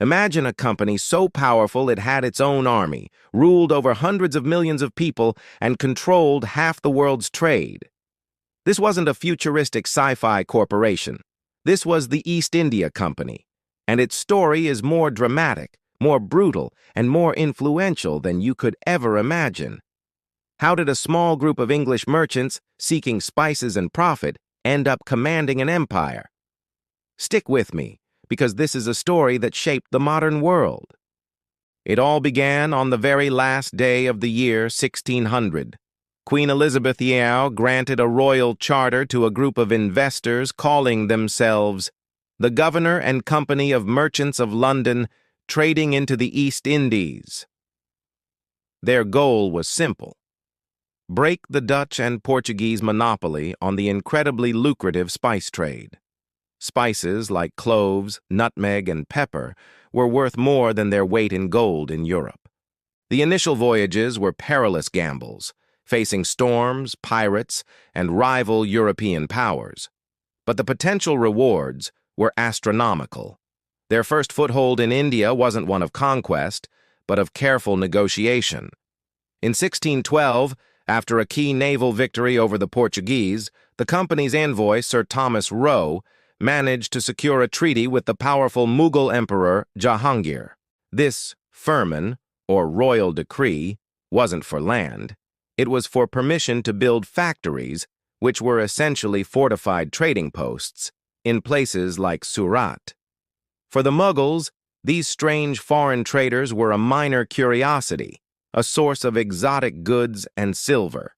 Imagine a company so powerful it had its own army, ruled over hundreds of millions of people, and controlled half the world's trade. This wasn't a futuristic sci-fi corporation. This was the East India Company, and its story is more dramatic, more brutal, and more influential than you could ever imagine. How did a small group of English merchants, seeking spices and profit, end up commanding an empire? Stick with me, because this is a story that shaped the modern world. It all began on the very last day of the year 1600. Queen Elizabeth granted a royal charter to a group of investors calling themselves the Governor and Company of Merchants of London, trading into the East Indies. Their goal was simple: break the Dutch and Portuguese monopoly on the incredibly lucrative spice trade. Spices like cloves, nutmeg, and pepper were worth more than their weight in gold in Europe. The initial voyages were perilous gambles, facing storms, pirates, and rival European powers. But the potential rewards were astronomical. Their first foothold in India wasn't one of conquest, but of careful negotiation. In 1612, after a key naval victory over the Portuguese, the company's envoy, Sir Thomas Roe, managed to secure a treaty with the powerful Mughal Emperor Jahangir. This firman, or royal decree, wasn't for land. It was for permission to build factories, which were essentially fortified trading posts, in places like Surat. For the Mughals, these strange foreign traders were a minor curiosity, a source of exotic goods and silver.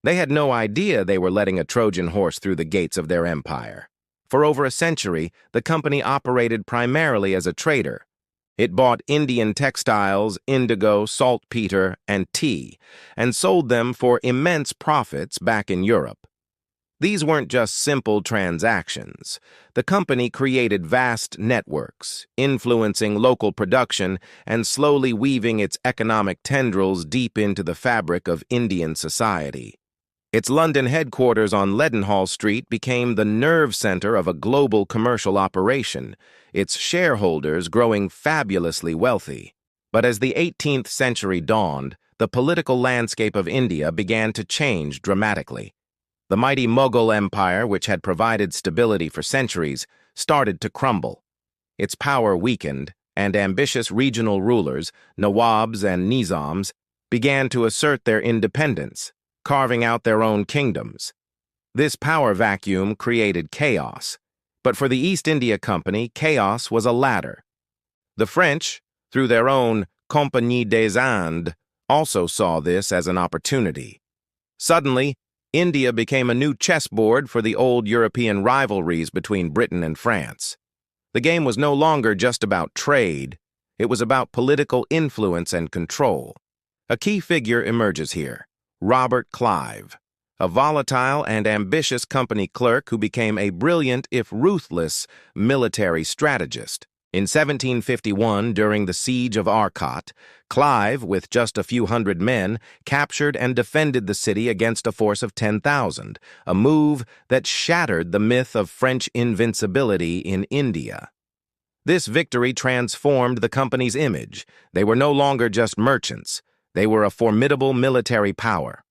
They had no idea they were letting a Trojan horse through the gates of their empire. For over a century, the company operated primarily as a trader. It bought Indian textiles, indigo, saltpeter, and tea, and sold them for immense profits back in Europe. These weren't just simple transactions. The company created vast networks, influencing local production and slowly weaving its economic tendrils deep into the fabric of Indian society. Its London headquarters on Leadenhall Street became the nerve center of a global commercial operation, its shareholders growing fabulously wealthy. But as the 18th century dawned, the political landscape of India began to change dramatically. The mighty Mughal Empire, which had provided stability for centuries, started to crumble. Its power weakened, and ambitious regional rulers, Nawabs and Nizams, began to assert their independence, carving out their own kingdoms. This power vacuum created chaos, but for the East India Company, chaos was a ladder. The French, through their own Compagnie des Indes, also saw this as an opportunity. Suddenly, India became a new chessboard for the old European rivalries between Britain and France. The game was no longer just about trade, it was about political influence and control. A key figure emerges here: Robert Clive, a volatile and ambitious company clerk who became a brilliant, if ruthless, military strategist. In 1751, during the Siege of Arcot, Clive, with just a few hundred men, captured and defended the city against a force of 10,000, a move that shattered the myth of French invincibility in India. This victory transformed the company's image. They were no longer just merchants. They were a formidable military power.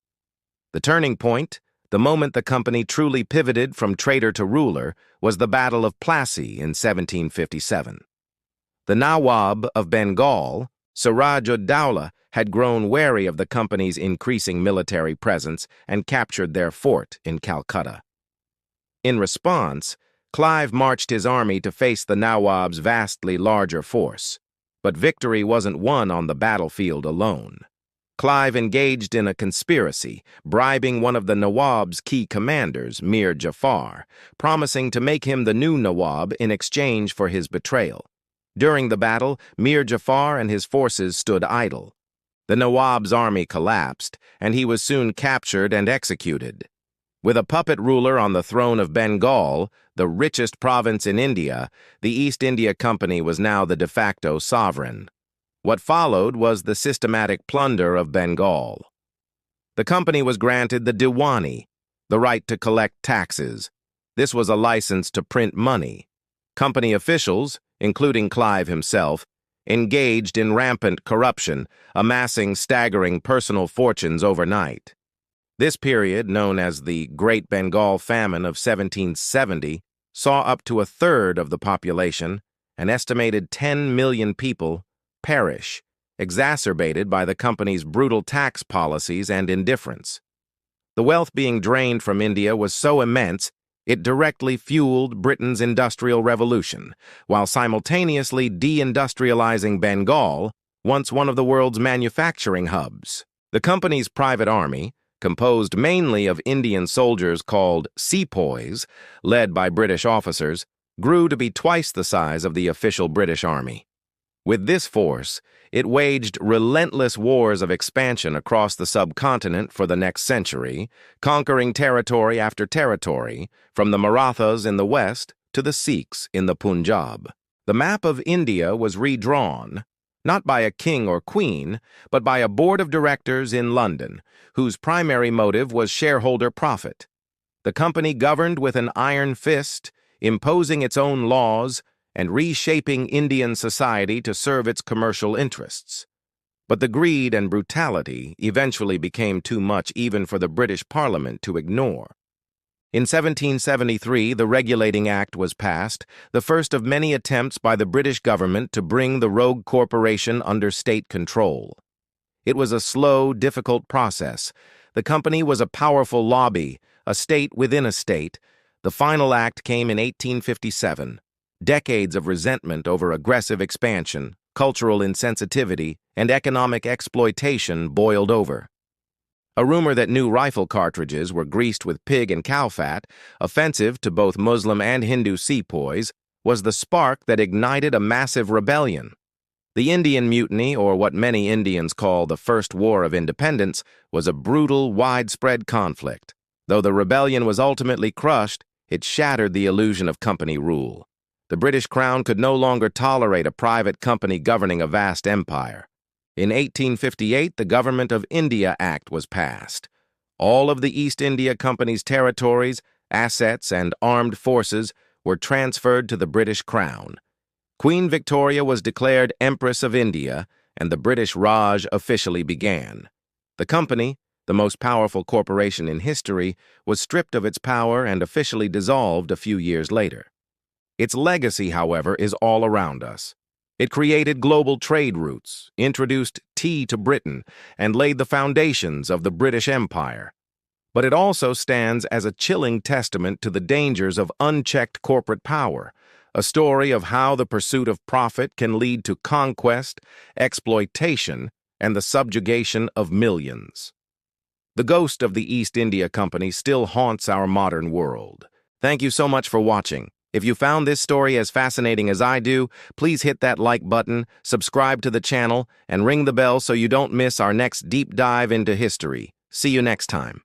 The turning point, the moment the company truly pivoted from trader to ruler, was the Battle of Plassey in 1757. The Nawab of Bengal, Siraj-ud-Dowlah, had grown wary of the company's increasing military presence and captured their fort in Calcutta. In response, Clive marched his army to face the Nawab's vastly larger force. But victory wasn't won on the battlefield alone. Clive engaged in a conspiracy, bribing one of the Nawab's key commanders, Mir Jafar, promising to make him the new Nawab in exchange for his betrayal. During the battle, Mir Jafar and his forces stood idle. The Nawab's army collapsed, and he was soon captured and executed. With a puppet ruler on the throne of Bengal, the richest province in India, the East India Company was now the de facto sovereign. What followed was the systematic plunder of Bengal. The company was granted the Diwani, the right to collect taxes. This was a license to print money. Company officials, including Clive himself, engaged in rampant corruption, amassing staggering personal fortunes overnight. This period, known as the Great Bengal Famine of 1770, saw up to a third of the population, an estimated 10 million people, perish, exacerbated by the company's brutal tax policies and indifference. The wealth being drained from India was so immense, it directly fueled Britain's Industrial Revolution, while simultaneously deindustrializing Bengal, once one of the world's manufacturing hubs. The company's private army, composed mainly of Indian soldiers called sepoys, led by British officers, grew to be twice the size of the official British army. With this force, it waged relentless wars of expansion across the subcontinent for the next century, conquering territory after territory, from the Marathas in the west to the Sikhs in the Punjab. The map of India was redrawn, not by a king or queen, but by a board of directors in London, whose primary motive was shareholder profit. The company governed with an iron fist, imposing its own laws and reshaping Indian society to serve its commercial interests. But the greed and brutality eventually became too much even for the British Parliament to ignore. In 1773, the Regulating Act was passed, the first of many attempts by the British government to bring the rogue corporation under state control. It was a slow, difficult process. The company was a powerful lobby, a state within a state. The final act came in 1857. Decades of resentment over aggressive expansion, cultural insensitivity, and economic exploitation boiled over. A rumor that new rifle cartridges were greased with pig and cow fat, offensive to both Muslim and Hindu sepoys, was the spark that ignited a massive rebellion. The Indian Mutiny, or what many Indians call the First War of Independence, was a brutal, widespread conflict. Though the rebellion was ultimately crushed, it shattered the illusion of company rule. The British Crown could no longer tolerate a private company governing a vast empire. In 1858, the Government of India Act was passed. All of the East India Company's territories, assets, and armed forces were transferred to the British Crown. Queen Victoria was declared Empress of India, and the British Raj officially began. The company, the most powerful corporation in history, was stripped of its power and officially dissolved a few years later. Its legacy, however, is all around us. It created global trade routes, introduced tea to Britain, and laid the foundations of the British Empire. But it also stands as a chilling testament to the dangers of unchecked corporate power, a story of how the pursuit of profit can lead to conquest, exploitation, and the subjugation of millions. The ghost of the East India Company still haunts our modern world. Thank you so much for watching. If you found this story as fascinating as I do, please hit that like button, subscribe to the channel, and ring the bell so you don't miss our next deep dive into history. See you next time.